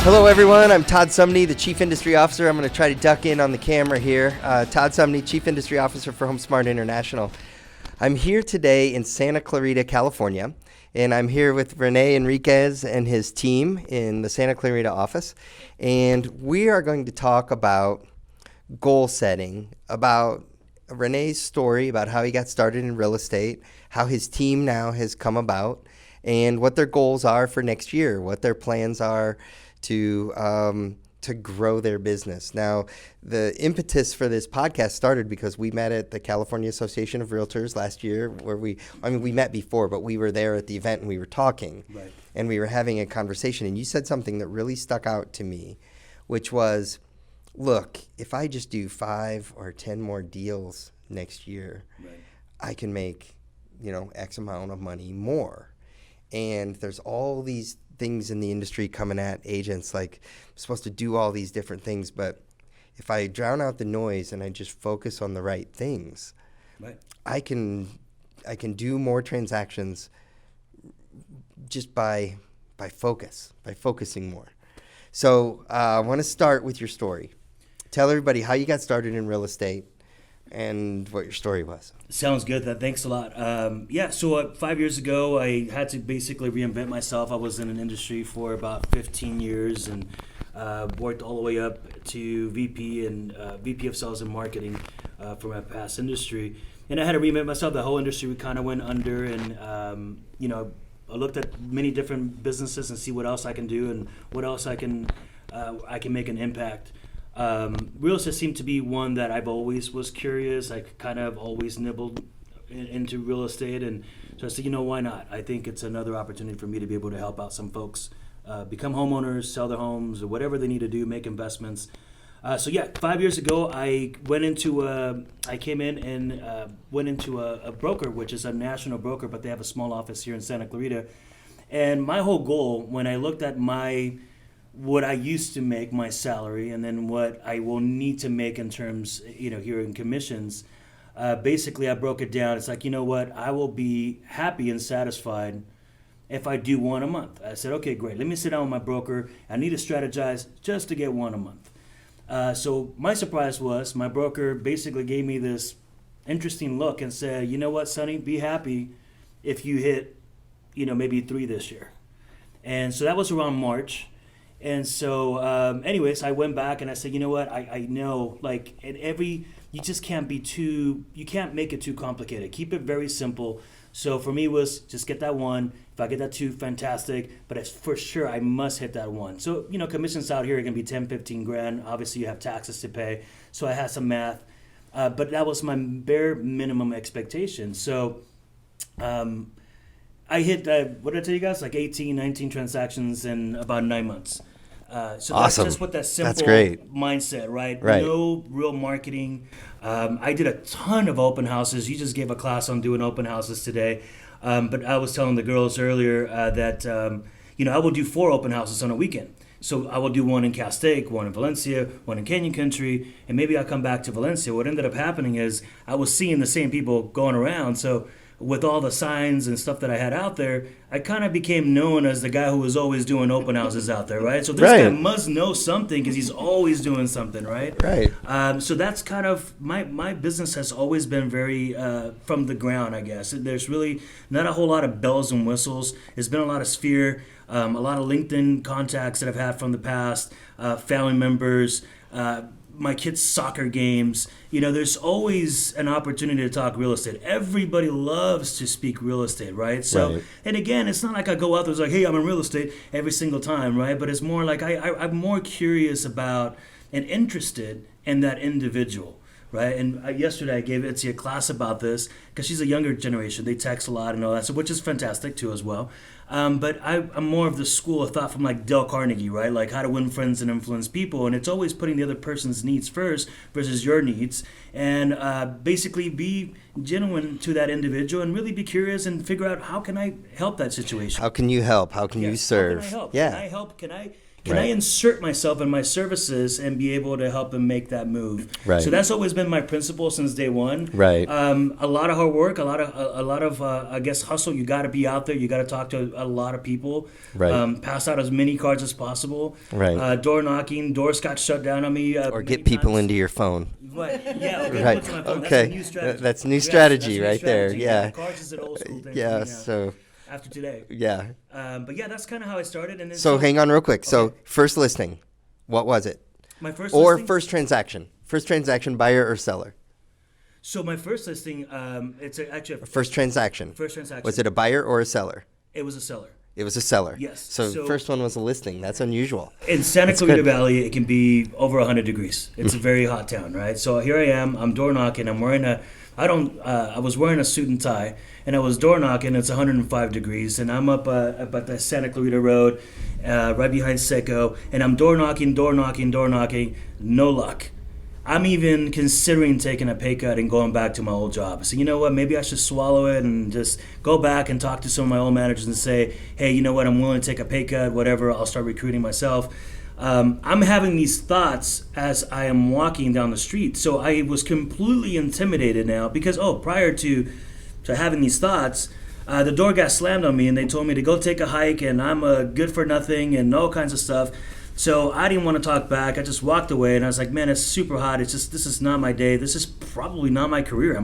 Hello everyone, I'm Todd Sumney, the Chief Industry Officer. I'm going to try to duck in on the camera here. Todd Sumney, Chief Industry Officer for HomeSmart International. I'm here today in Santa Clarita, California, and I'm here with Rene Enriquez and his team in the Santa Clarita office. And we are going to talk about goal setting, about Rene's story, about how he got started in real estate, how his team now has come about, and what their goals are for next year, what their plans are to grow their business. Now, the impetus for this podcast started because we met at the California Association of Realtors last year, where we met before, but we were there at the event and we were talking, right, and we were having a conversation, and you said something that really stuck out to me, which was, look, if I just do 5 or 10 more deals next year, right, I can make, X amount of money more. And there's all these things in the industry coming at agents, like, I'm supposed to do all these different things, but if I drown out the noise and I just focus on the right things, right, I can do more transactions just by focusing more. So I want to start with your story. Tell everybody how you got started in real estate and what your story was. Sounds good. Thanks a lot. So 5 years ago, I had to basically reinvent myself. I was in an industry for about 15 years and worked all the way up to VP and VP of Sales and Marketing for my past industry. And I had to reinvent myself. The whole industry kind of went under, and I looked at many different businesses and see what else I can do and what else I can make an impact. Real estate seemed to be one that I've always was curious. I kind of always nibbled into real estate, and so I said, why not? I think it's another opportunity for me to be able to help out some folks become homeowners, sell their homes, or whatever they need to do, make investments. 5 years ago, I went into a broker, which is a national broker, but they have a small office here in Santa Clarita. And my whole goal, when I looked at what I used to make, my salary, and then what I will need to make in terms, here in commissions, basically I broke it down. It's like, I will be happy and satisfied if I do one a month. I said, okay, great. Let me sit down with my broker. I need to strategize just to get one a month. So my surprise was my broker basically gave me this interesting look and said, you know what, Sonny, be happy if you hit, maybe 3 this year. And so that was around March. And so, I went back and I said, you know what, I know, you just can't you can't make it too complicated. Keep it very simple. So for me, it was just get that 1. If I get that 2, fantastic. But it's for sure, I must hit that 1. So, commissions out here are going to be 10, 15 grand. Obviously, you have taxes to pay. So I had some math. But that was my bare minimum expectation. So I hit, what did I tell you guys? 18, 19 transactions in about 9 months. So awesome. That's just what that simple mindset, right? No real marketing. I did a ton of open houses. You just gave a class on doing open houses today. But I was telling the girls earlier that, I will do 4 open houses on a weekend. So I will do one in Castaic, one in Valencia, one in Canyon Country, and maybe I'll come back to Valencia. What ended up happening is I was seeing the same people going around. So with all the signs and stuff that I had out there, I kind of became known as the guy who was always doing open houses out there, right? So this guy must know something because he's always doing something, right? Right. So that's kind of, my business has always been very from the ground, I guess. There's really not a whole lot of bells and whistles. There's been a lot of sphere, a lot of LinkedIn contacts that I've had from the past, family members, my kids' soccer games. There's always an opportunity to talk real estate. Everybody loves to speak real estate, right? So, And again, it's not like I go out there and like, hey, I'm in real estate every single time, right? But it's more like I'm more curious about and interested in that individual, right? And yesterday I gave Itzy a class about this because she's a younger generation. They text a lot and all that, so which is fantastic too as well. But I'm more of the school of thought from Dale Carnegie, right? Like how to win friends and influence people. And it's always putting the other person's needs first versus your needs. And basically be genuine to that individual and really be curious and figure out how can I help that situation. How can you help? How can you serve? How can I help? Yeah. Can I help? Can I insert myself in my services and be able to help them make that move? Right. So that's always been my principle since day one. Right. A lot of hard work, a lot of I guess hustle. You got to be out there. You got to talk to a lot of people. Right. Pass out as many cards as possible. Right. Door knocking. Doors got shut down on me. Or get people into your phone. What? Yeah. Okay. Right. Put my phone. Okay. That's a new strategy. That's new Yes, strategy that's right there. strategy. Yeah. Cards is an old school thing. Yeah. For me now, So. after today. Yeah. But yeah, that's kind of how I started. And then So hang on real quick. So Okay. first listing, what was it? my first Or listing, first transaction? First transaction, buyer or seller? So my first listing, actually a First transaction. first transaction. Was it a buyer or a seller? It was a seller. It was a seller. Yes. So So- first one was a listing. That's unusual. In Santa Clarita good. Valley, it can be over 100 degrees. It's a very hot town, right? So here I am. I'm door knocking. I'm wearing I was wearing a suit and tie, and I was door knocking. It's 105 degrees, and I'm up the Santa Clarita Road, right behind Seco, and I'm door knocking. No luck. I'm even considering taking a pay cut and going back to my old job. So you know what? Maybe I should swallow it and just go back and talk to some of my old managers and say, hey, you know what? I'm willing to take a pay cut, whatever. I'll start recruiting myself. I'm having these thoughts as I am walking down the street. So I was completely intimidated now because, prior to having these thoughts, the door got slammed on me and they told me to go take a hike and I'm good for nothing and all kinds of stuff. So I didn't want to talk back. I just walked away and I was like, man, it's super hot. This is not my day. This is probably not my career.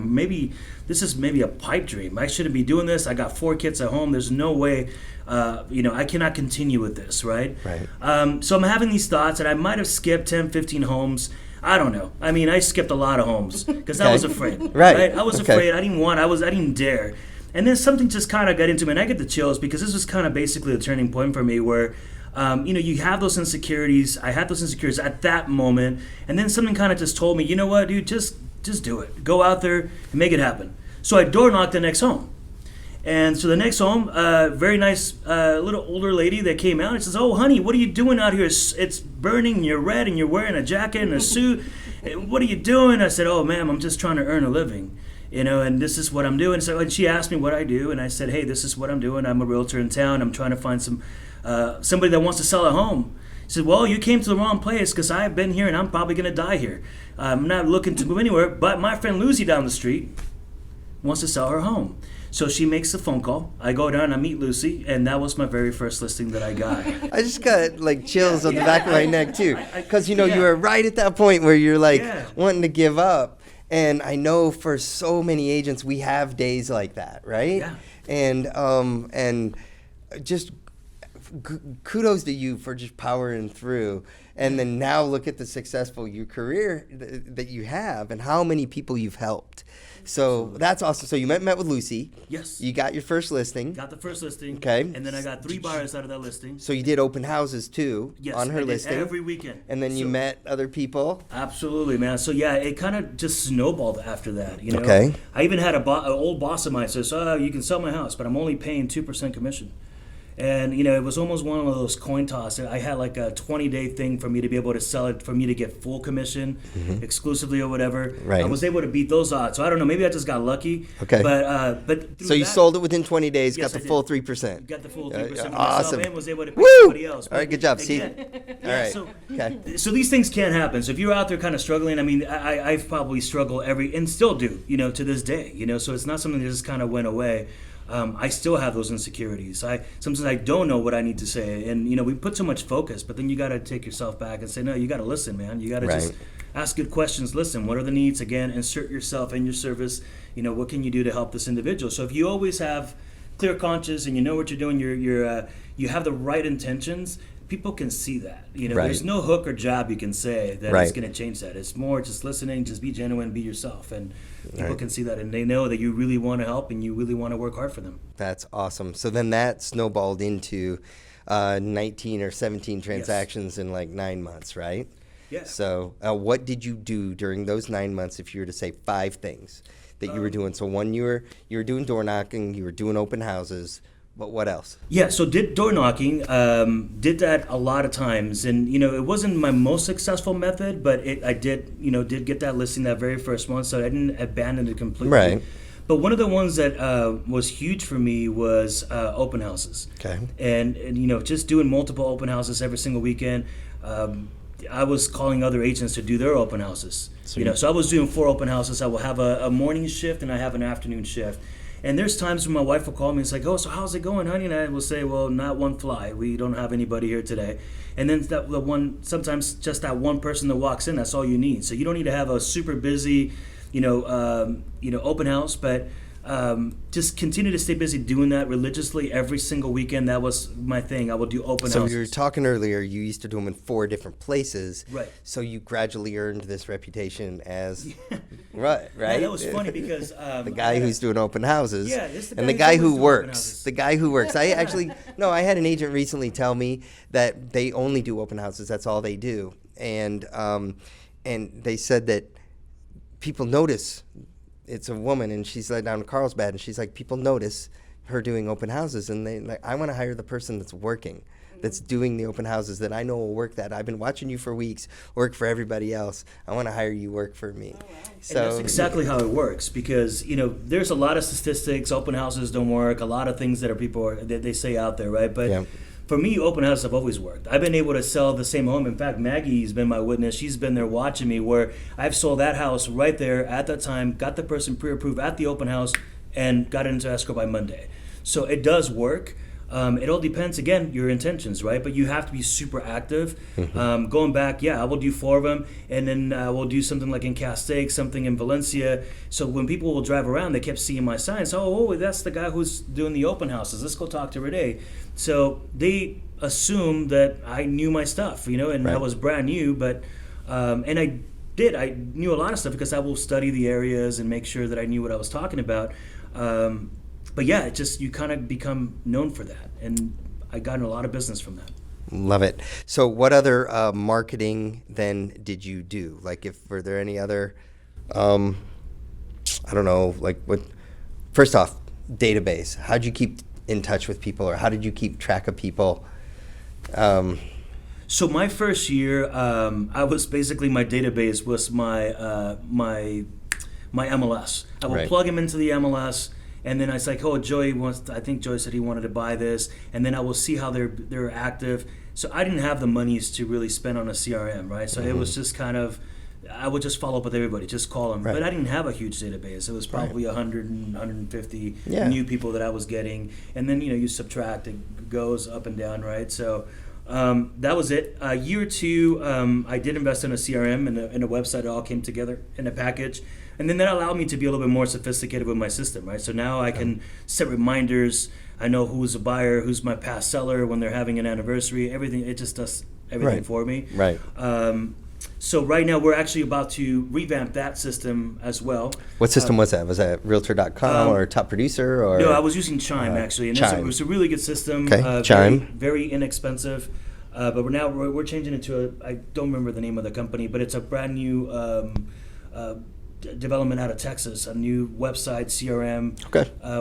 This is maybe a pipe dream. I shouldn't be doing this. I got 4 kids at home. There's no way, I cannot continue with this, right? Right. So I'm having these thoughts and I might have skipped 10, 15 homes. I don't know. I mean, I skipped a lot of homes because I was afraid. Right. I was Okay. afraid. I didn't dare. And then something just kind of got into me and I get the chills because this was kind of basically the turning point for me where you have those insecurities. I had those insecurities at that moment, and then something kind of just told me, you know what, dude, just do it. Go out there and make it happen. So I door knocked the next home, and so the next home, very nice little older lady that came out and says, "Oh, honey, what are you doing out here? It's burning. You're red, and you're wearing a jacket and a suit. What are you doing?" I said, "Oh, ma'am, I'm just trying to earn a living." And this is what I'm doing. So and she asked me what I do, and I said, "Hey, this is what I'm doing. I'm a realtor in town. I'm trying to find somebody that wants to sell a home." He said, "Well, you came to the wrong place because I've been here and I'm probably going to die here. I'm not looking to move anywhere, but my friend Lucy down the street wants to sell her home." So she makes the phone call. I go down and I meet Lucy, and that was my very first listing that I got. I just got like chills on the back of my neck too, because you Yeah. were right at that point where you're like Yeah. wanting to give up. And I know for so many agents we have days like that, right? Yeah. And just kudos to you for just powering through. And then now look at the successful career that you have and how many people you've helped. So that's awesome. So you met with Lucy. Yes. You got your first listing. Got the first listing. Okay. And then I got 3 buyers out of that listing. So you did open houses too Yes, on her I did listing. every weekend. And then you So- met other people. Absolutely, man. So yeah, it kind of just snowballed after that. You know, Okay. I even had an old boss of mine says, "Oh, you can sell my house, but I'm only paying 2% commission." And it was almost one of those coin toss. I had like a 20-day thing for me to be able to sell it, for me to get full commission, exclusively or whatever. Right. I was able to beat those odds. So I don't know. Maybe I just got lucky. Okay. But through So you that- sold it within 20 days, Yes, got I the did. full 3%. Got the full 3% for awesome. myself and was able to pay Woo! somebody else. All right, good job. See? Again, All right. So, Okay. so these things can happen. So if you're out there kind of struggling, I mean, I've probably struggled and still do, to this day, so it's not something that just kind of went away. I still have those insecurities. Sometimes I don't know what I need to say, and we put so much focus, but then you got to take yourself back and say, no, you got to listen, man. You got to just Right. ask good questions. Listen, what are the needs? Again, insert yourself in your service. What can you do to help this individual? So if you always have clear conscience and you know what you're doing, you have the right intentions. People can see that. Right. There's no hook or jab you can say that Right. is going to change that. It's more just listening, just be genuine, be yourself, and people Right. can see that, and they know that you really want to help and you really want to work hard for them. That's awesome. So then that snowballed into 19 or 17 transactions in like 9 months, right? Yeah. So what did you do during those 9 months, if you were to say 5 things that you were doing? So one, you were doing door knocking, you were doing open houses, but what else? Yeah, so did door knocking, did that a lot of times, and it wasn't my most successful method, but I did get that listing that very first one, so I didn't abandon it completely. Right. But one of the ones that was huge for me was open houses. Okay. And just doing multiple open houses every single weekend. I was calling other agents to do their open houses. So I was doing 4 open houses. I will have a morning shift and I have an afternoon shift. And there's times when my wife will call me and it's like, oh, so how's it going, honey? And I will say, well, not one fly. We don't have anybody here today. And then sometimes just that one person that walks in, that's all you need. So you don't need to have a super busy, open house, but just continue to stay busy doing that religiously every single weekend. That was my thing. I would do open houses. So you were talking earlier, you used to do them in 4 different places. Right. So you gradually earned this reputation as, right? Yeah, that was funny because... the guy who's doing open houses. Yeah, it's the guy and the guy who doing open works. houses. The guy who works. I actually, no, I had an agent recently tell me that they only do open houses. That's all they do. And they said that people notice. It's a woman, and she's like down in Carlsbad, and she's like, people notice her doing open houses, and they like, I want to hire the person that's working, that's doing the open houses that I know will work. That I've been watching you for weeks, work for everybody else. I want to hire you, work for me. Oh, wow. So and that's exactly how it works, because there's a lot of statistics. Open houses don't work. A lot of things that they say out there, right? But yeah. For me, open houses have always worked. I've been able to sell the same home. In fact, Maggie's been my witness. She's been there watching me, where I've sold that house right there at that time, got the person pre-approved at the open house, and got it into escrow by Monday. So it does work. It all depends, again, your intentions, right? But you have to be super active. Going back, I will do 4 of them, and then we'll do something like in Castaic, something in Valencia. So when people will drive around, they kept seeing my signs. Oh, that's the guy who's doing the open houses. Let's go talk to Rene. So they assumed that I knew my stuff, and right. I was brand new, but and I did. I knew a lot of stuff because I will study the areas and make sure that I knew what I was talking about. But yeah, you kind of become known for that, and I got in a lot of business from that. Love it. So what other marketing then did you do? Like, were there any other, I don't know, like first off, database. How'd you keep in touch with people, or how did you keep track of people? So my first year, I was basically, my database was my MLS. I would Right. plug him into the MLS. And then I was like, oh, I think Joey said he wanted to buy this. And then I will see how they're active. So I didn't have the monies to really spend on a CRM, right? So it was just kind of, I would just follow up with everybody, just call them. Right. But I didn't have a huge database. It was probably 100 and 150 new people that I was getting. And then, you subtract, it goes up and down, right? So that was it. Year 2, I did invest in a CRM and a website. It all came together in a package. And then that allowed me to be a little bit more sophisticated with my system, right? So now I can set reminders. I know who's a buyer, who's my past seller, when they're having an anniversary, everything. It just does everything for me. Right. So right now we're actually about to revamp that system as well. What system was that? Was that Realtor.com or Top Producer? Or No, I was using Chime actually, and Chime. it was a really good system. Okay, Chime. Very inexpensive. But we're changing it to I don't remember the name of the company, but it's a brand new development out of Texas, a new website, CRM,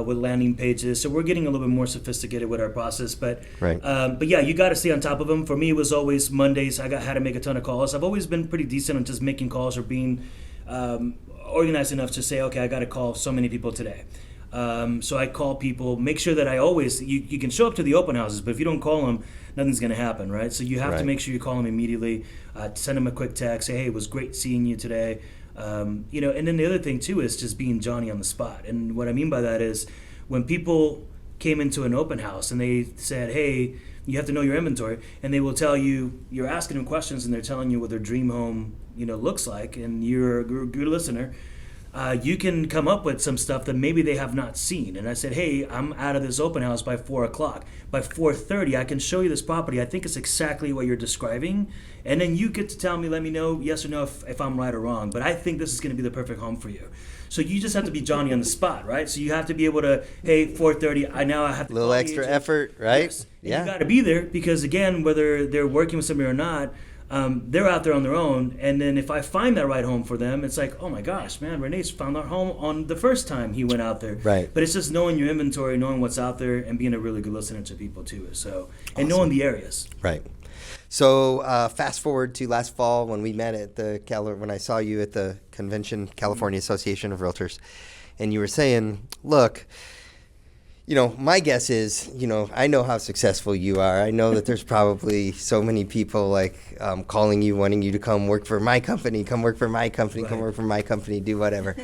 with landing pages. So we're getting a little bit more sophisticated with our process. But Right. But yeah, you got to stay on top of them. For me, it was always Mondays. I had to make a ton of calls. I've always been pretty decent on just making calls or being organized enough to say, okay, I got to call so many people today. So I call people, make sure that I always, you can show up to the open houses, but if you don't call them, nothing's going to happen, right? So you have to make sure you call them immediately, send them a quick text, say, hey, it was great seeing you today. And then the other thing too is just being Johnny on the spot. And what I mean by that is when people came into an open house and they said, hey, you have to know your inventory, and they will tell you, you're asking them questions and they're telling you what their dream home, looks like, and you're a good listener. You can come up with some stuff that maybe they have not seen. And I said, hey, I'm out of this open house by 4 o'clock. By 4:30, I can show you this property. I think it's exactly what you're describing. And then you get to tell me, let me know yes or no if I'm right or wrong. But I think this is going to be the perfect home for you. So you just have to be Johnny on the spot, right? So you have to be able to, hey, 4:30, I have to a little call the extra agent. effort, right? Yes. And you got to be there because, again, whether they're working with somebody or not, they're out there on their own. And then if I find that right home for them, it's like, oh my gosh, man, Rene's found our home on the first time he went out there. Right. But it's just knowing your inventory, knowing what's out there, and being a really good listener to people too. So, and knowing the areas. Right. So fast forward to last fall when we met at when I saw you at the convention, California Association of Realtors, and you were saying, look, my guess is, I know how successful you are. I know that there's probably so many people like calling you, wanting you to come work for my company, come work for my company, come work for my company, do whatever.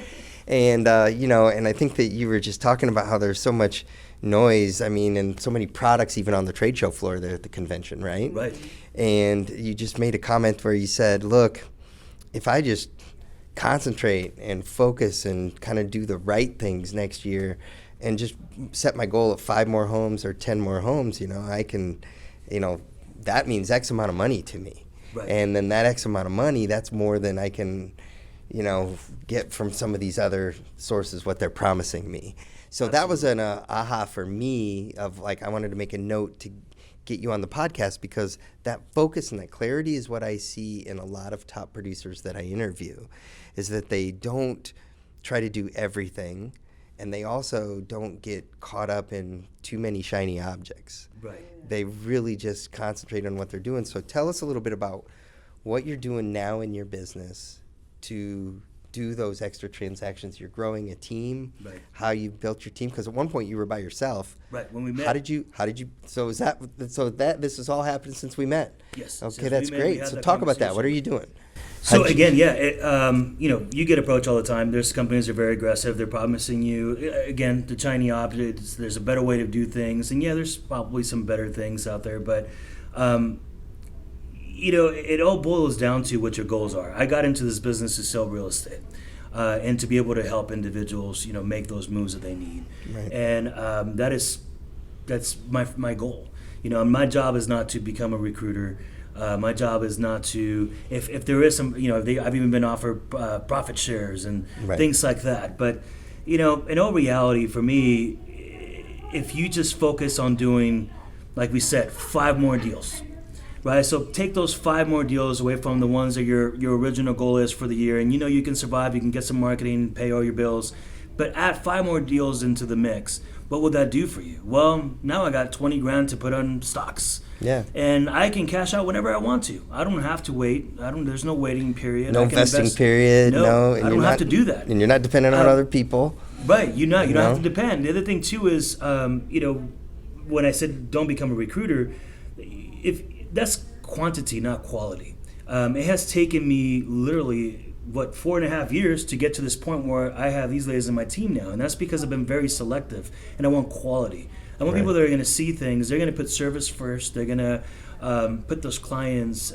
And, and I think that you were just talking about how there's so much noise, and so many products even on the trade show floor there at the convention, right? Right. And you just made a comment where you said, look, if I just concentrate and focus and kind of do the right things next year and just set my goal at 5 more homes or 10 more homes, I can, that means X amount of money to me. Right. And then that X amount of money, that's more than I can, get from some of these other sources, what they're promising me. So Absolutely. That was an aha for me of like, I wanted to make a note to get you on the podcast because that focus and that clarity is what I see in a lot of top producers that I interview, is that they don't try to do everything. And they also don't get caught up in too many shiny objects. Right. They really just concentrate on what they're doing. So tell us a little bit about what you're doing now in your business to do those extra transactions. You're growing a team. Right. How you built your team, because at one point you were by yourself. Right. When we met. How did you? So this has all happened since we met. Yes. Okay, that's great. So talk about that. What are you doing? So again, you get approached all the time. There's companies that are very aggressive. They're promising you, again, the shiny objects. There's a better way to do things, and there's probably some better things out there. But, it all boils down to what your goals are. I got into this business to sell real estate, and to be able to help individuals, make those moves that they need. Right. And that's my goal. My job is not to become a recruiter. My job is not to, if there is some, I've even been offered profit shares and things like that. But, in all reality, for me, if you just focus on doing, like we said, 5 more deals, right? So take those 5 more deals away from the ones that your original goal is for the year. And you can survive, you can get some marketing, pay all your bills. But add 5 more deals into the mix. What would that do for you? Well, now I got $20,000 to put on stocks. Yeah. And I can cash out whenever I want to. I don't have to wait. There's no waiting period. No vesting period. No. I don't have to do that. And you're not dependent on other people. Right. You don't have to depend. The other thing too is, when I said don't become a recruiter, if that's quantity, not quality. It has taken me literally 4.5 years to get to this point where I have these ladies in my team now, and that's because I've been very selective, and I want quality. I want people that are going to see things. They're going to put service first. They're going to put those clients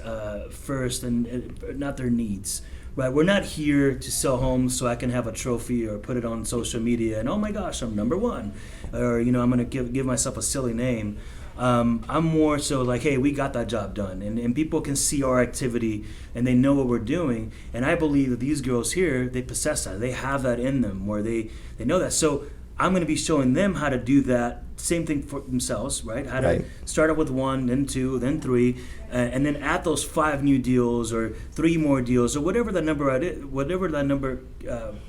first, and not their needs. Right? We're not here to sell homes so I can have a trophy or put it on social media and, oh my gosh, I'm number one, or I'm going to give myself a silly name. I'm more so like, hey, we got that job done, and people can see our activity and they know what we're doing. And I believe that these girls here, they possess that. They have that in them where they know that. So I'm going to be showing them how to do that same thing for themselves, right? How to start out with 1, then 2, then 3, and then add those 5 new deals or 3 more deals or whatever that number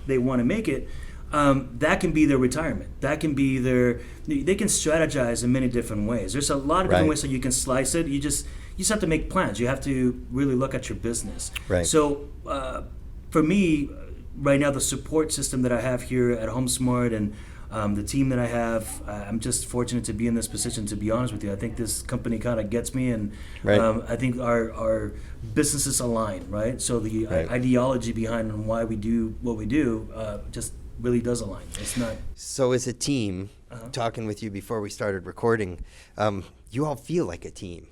they want to make it. That can be their retirement. That can be they can strategize in many different ways. There's a lot of different ways that you can slice it. You just have to make plans. You have to really look at your business. Right. So for me, right now, the support system that I have here at HomeSmart and the team that I have, I'm just fortunate to be in this position, to be honest with you. I think this company kind of gets me, and I think our businesses align, right? So the ideology behind why we do what we do just really does align. It's not. So as a team, talking with you before we started recording, you all feel like a team.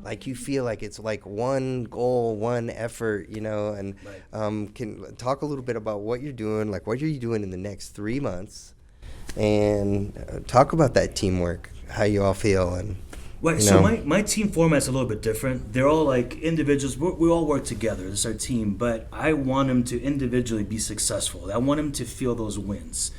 Like you feel like it's like one goal, one effort, and can talk a little bit about what you're doing, like what are you doing in the next 3 months, and talk about that teamwork, how you all feel. And so my team format's a little bit different. They're all like individuals. We all work together. This is our team, but I want them to individually be successful. I want them to feel those wins.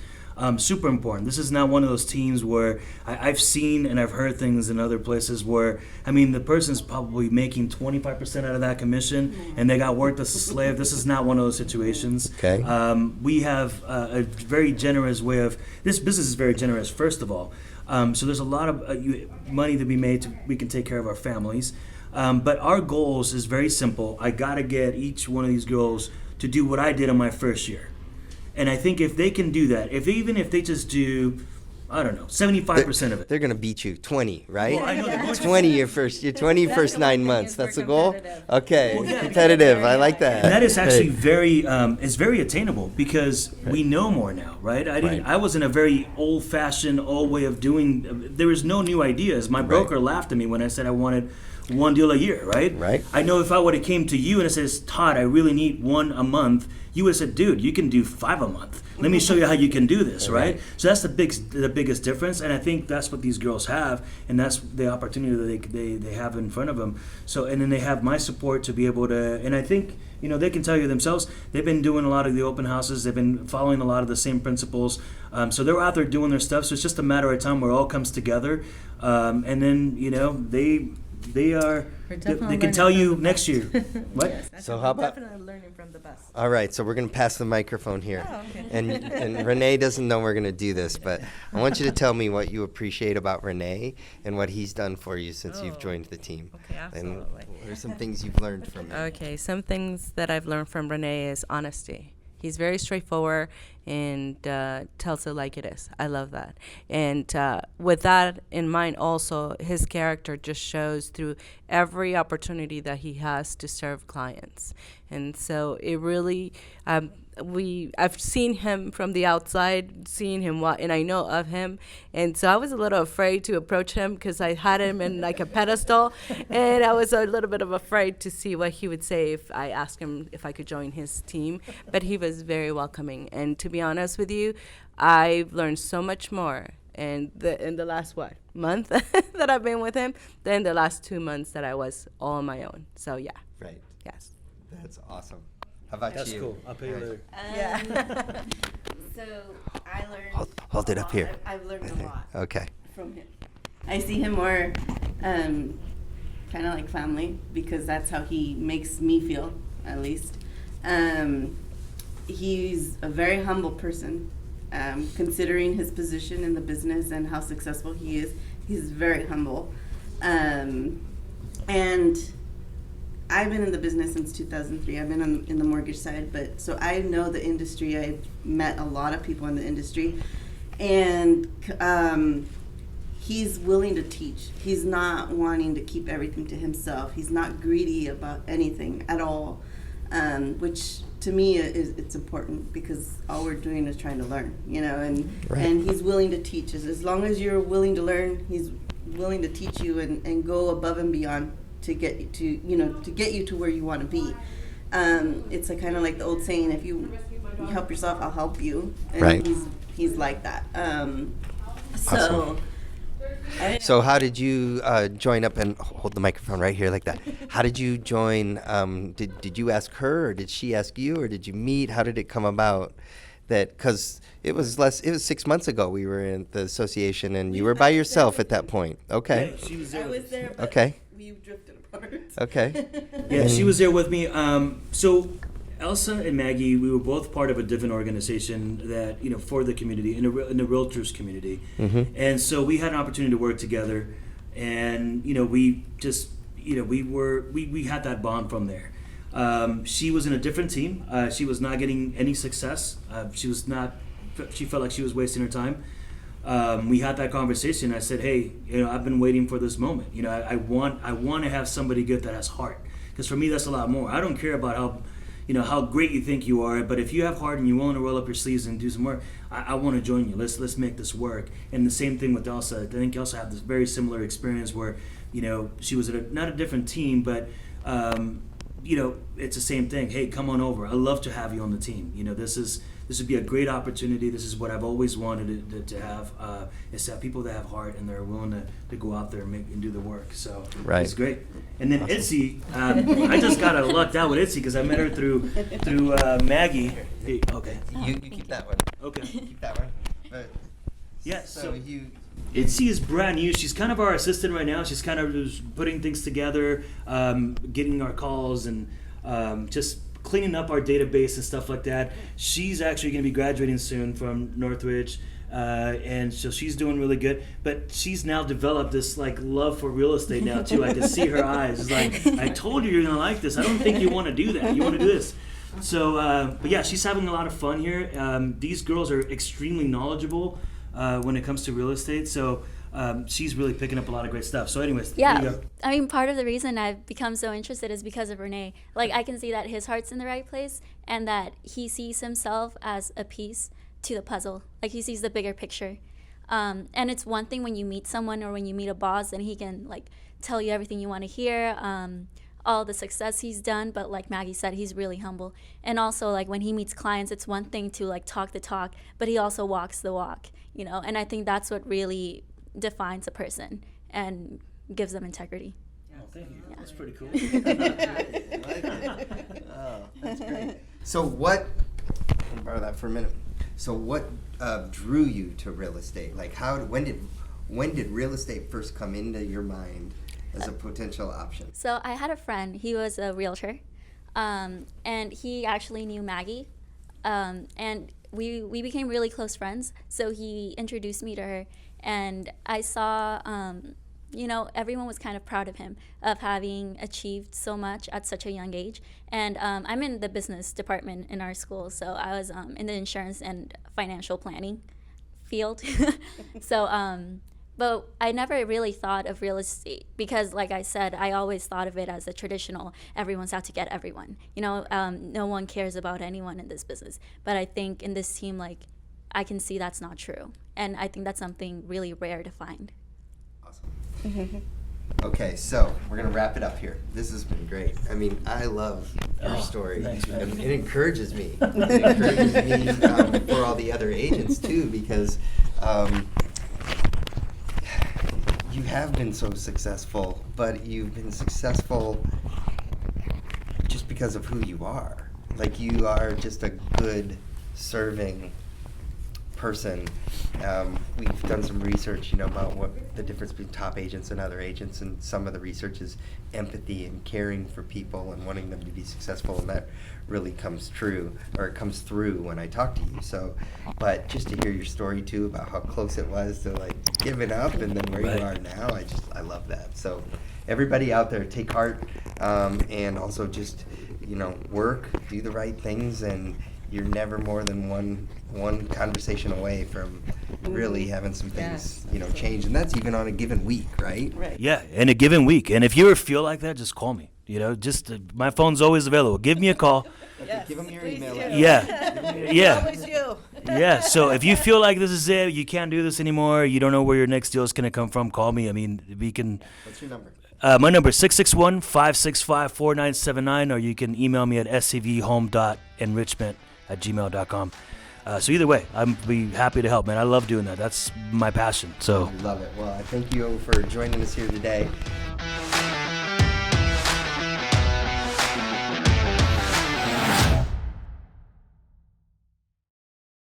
Super important. This is not one of those teams where I've seen and I've heard things in other places where, the person's probably making 25% out of that commission and they got worked as a slave. This is not one of those situations. Okay. We have a very generous way of, this business is very generous, first of all. So there's a lot of money to be made. We can take care of our families. But our goals is very simple. I got to get each one of these girls to do what I did in my first year. And I think if they can do that, even if they just do, I don't know, 75% of it. They're gonna beat you 20, right? Well, I know they're going to. 20 your first 9 months. That's the goal. competitive. Okay, Well, yeah. competitive. I like that. And that is actually Hey. it's very attainable because we know more now, right? Right. I was in a very old-fashioned old way of doing. There was no new ideas. My broker laughed at me when I said I wanted one deal a year, right? Right. I know if I would have came to you and I says, Todd, I really need one a month, you would have said, dude, you can do 5 a month. Let me show you how you can do this, right? So that's the biggest difference, and I think that's what these girls have, and that's the opportunity that they have in front of them. So, and then they have my support to be able to, and I think, they can tell you themselves, they've been doing a lot of the open houses, they've been following a lot of the same principles, so they're out there doing their stuff, so it's just a matter of time where it all comes together, and then, they are. They can tell you next year. What? Yes, So how about- definitely learning from the best. All right, so we're going to pass the microphone here. Oh, okay. And Rene doesn't know we're going to do this, but I want you to tell me what you appreciate about Rene and what he's done for you since you've Oh. joined the team. Okay, And absolutely. what are some things you've learned from him? Okay, some things that I've learned from Rene is honesty. He's very straightforward and tells it like it is. I love that. And with that in mind, also, his character just shows through every opportunity that he has to serve clients. And so it really, I've seen him from the outside, seen him, and I know of him. And so I was a little afraid to approach him because I had him in like a pedestal. And I was a little bit of afraid to see what he would say if I asked him if I could join his team. But he was very welcoming. And to be honest with you, I've learned so much more in the last, month that I've been with him than the last 2 months that I was all on my own. So, yeah, Right. yes. That's awesome. How about That's you? cool. I'll pay you later. So I learned. Hold it up here. I've learned a lot Okay. from him. I see him more kind of like family because that's how he makes me feel, at least. He's a very humble person. Considering his position in the business and how successful he is, he's very humble. And I've been in the business since 2003. I've been in the mortgage side, but so I know the industry. I've met a lot of people in the industry, and he's willing to teach. He's not wanting to keep everything to himself. He's not greedy about anything at all, which to me it's important because all we're doing is trying to learn, and he's willing to teach. As long as you're willing to learn, he's willing to teach you and go above and beyond to get you to where you want to be. It's kind of like the old saying, if you help yourself, I'll help you. And Right. he's like that. Awesome. So how did you join up and hold the microphone right here like that? How did you join? Did you ask her, or did she ask you, or did you meet? How did it come about? That because it was 6 months ago we were in the association and you were by yourself at that point. Okay. Yeah, she was there. I was there, but Okay. we drifted apart. Okay. Yeah, she was there with me. So Elsa and Maggie, we were both part of a different organization that, for the community, in the realtors community. Mm-hmm. And so we had an opportunity to work together, and, we just, we had that bond from there. She was in a different team. She was not getting any success. She felt like she was wasting her time. We had that conversation. I said, hey, I've been waiting for this moment. I want to have somebody good that has heart. Because for me, that's a lot more. I don't care about how great you think you are, but if you have heart and you're willing to roll up your sleeves and do some work, I want to join you. Let's make this work. And the same thing with Elsa. I think Elsa had this very similar experience where, she was not a different team, but it's the same thing. Hey, come on over. I'd love to have you on the team. This would be a great opportunity. This is what I've always wanted to have. Is to have people that have heart and they're willing to go out there and do the work. So Right. it's great. And then Itzy, I just got lucked out with Itzy because I met her through Maggie. Hey, okay. You keep that one. Okay. Keep that one. But, Yeah. So you. Itzy is brand new. She's kind of our assistant right now. She's kind of just putting things together, getting our calls, and just cleaning up our database and stuff like that. She's actually going to be graduating soon from Northridge, and so she's doing really good. But she's now developed this love for real estate now too. I can see her eyes. It's like, I told you you're going to like this. I don't think you want to do that. You want to do this. So, but yeah, she's having a lot of fun here. These girls are extremely knowledgeable when it comes to real estate. So she's really picking up a lot of great stuff. So anyways, there you Yeah, go. I mean, part of the reason I've become so interested is because of Rene. Like, I can see that his heart's in the right place and that he sees himself as a piece to the puzzle. Like, he sees the bigger picture. And it's one thing when you meet someone or when you meet a boss and he can, like, tell you everything you want to hear, all the success he's done, but like Maggie said, he's really humble. And also, like, when he meets clients, it's one thing to, like, talk the talk, but he also walks the walk, you know? And I think that's what really defines a person and gives them integrity. Oh, thank you. Yeah. That's pretty cool. Oh, that's great. So what, let me borrow that for a minute. So what drew you to real estate? Like when did real estate first come into your mind as a potential option? So I had a friend, he was a realtor, and he actually knew Maggie, and we became really close friends. So he introduced me to her, and I saw, you know, everyone was kind of proud of him, of having achieved so much at such a young age. And I'm in the business department in our school, so I was in the insurance and financial planning field. So, but I never really thought of real estate because, like I said, I always thought of it as a traditional, everyone's out to get everyone. You know, no one cares about anyone in this business. But I think in this team, like, I can see that's not true. And I think that's something really rare to find. Awesome. Okay, so we're gonna wrap it up here. This has been great. I mean, I love your story. thanks, man. And it encourages me. It encourages me for all the other agents too, because you have been so successful, but you've been successful just because of who you are. Like, you are just a good serving person. We've done some research, you know, about what the difference between top agents and other agents, and some of the research is empathy and caring for people and wanting them to be successful, and that really comes through when I talk to you. So, but just to hear your story too about how close it was to, like, giving up and then where you are now, I love that. So everybody out there, take heart, and also just, you know, work, do the right things, and you're never more than one conversation away from really having some things, you know, change. And that's even on a given week, right? Right. Yeah, in a given week. And if you ever feel like that, just call me. You know, just my phone's always available. Give me a call. Yes, Give them your please email do. address. Yeah, yeah, Always you. yeah. So if you feel like this is it, you can't do this anymore, you don't know where your next deal is going to come from, call me. I mean, we can. What's your number? My number is 661-565-4979, or you can email me at scvhome.enrichment@gmail.com. So either way, I'm be happy to help, man. I love doing that. That's my passion. So I love it. Well, I thank you for joining us here today.